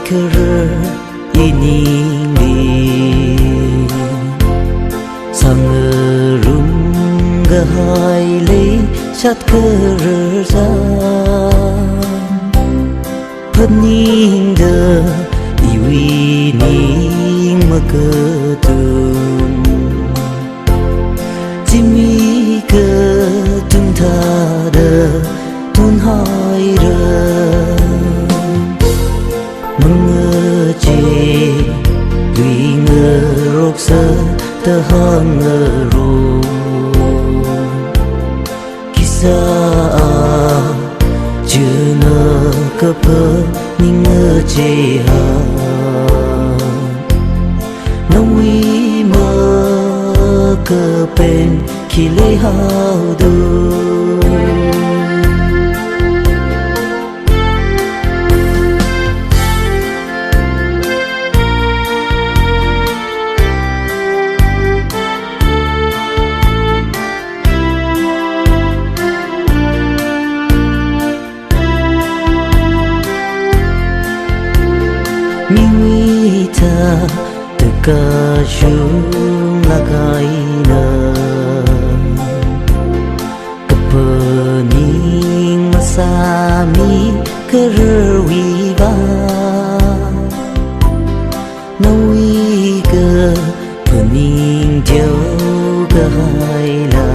kere ini ni sangerum gahai le chat kere za pening de iwi ning maketum jimi ke tung tha de tun hai de mengeje dui ngerok se te hang ngero kisah jena kepe ning ngeje ha nawi ma kepen kile hau du Mimita terkajung lagaina kepening masami kerwiba nawi ke pening jauh gahaila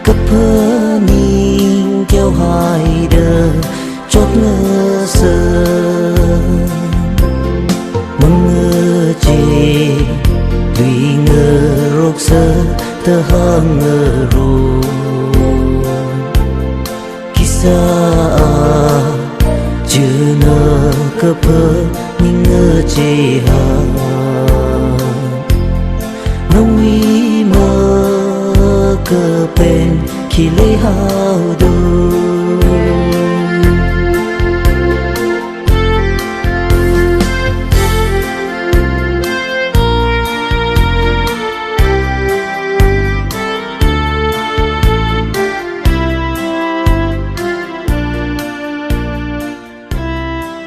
kepening jauh haida chót ngơ sơ mengeje dui ngerok sơ te hang ngero kisah jena kepe ning ngeje ha nawi ma kepen kile hau du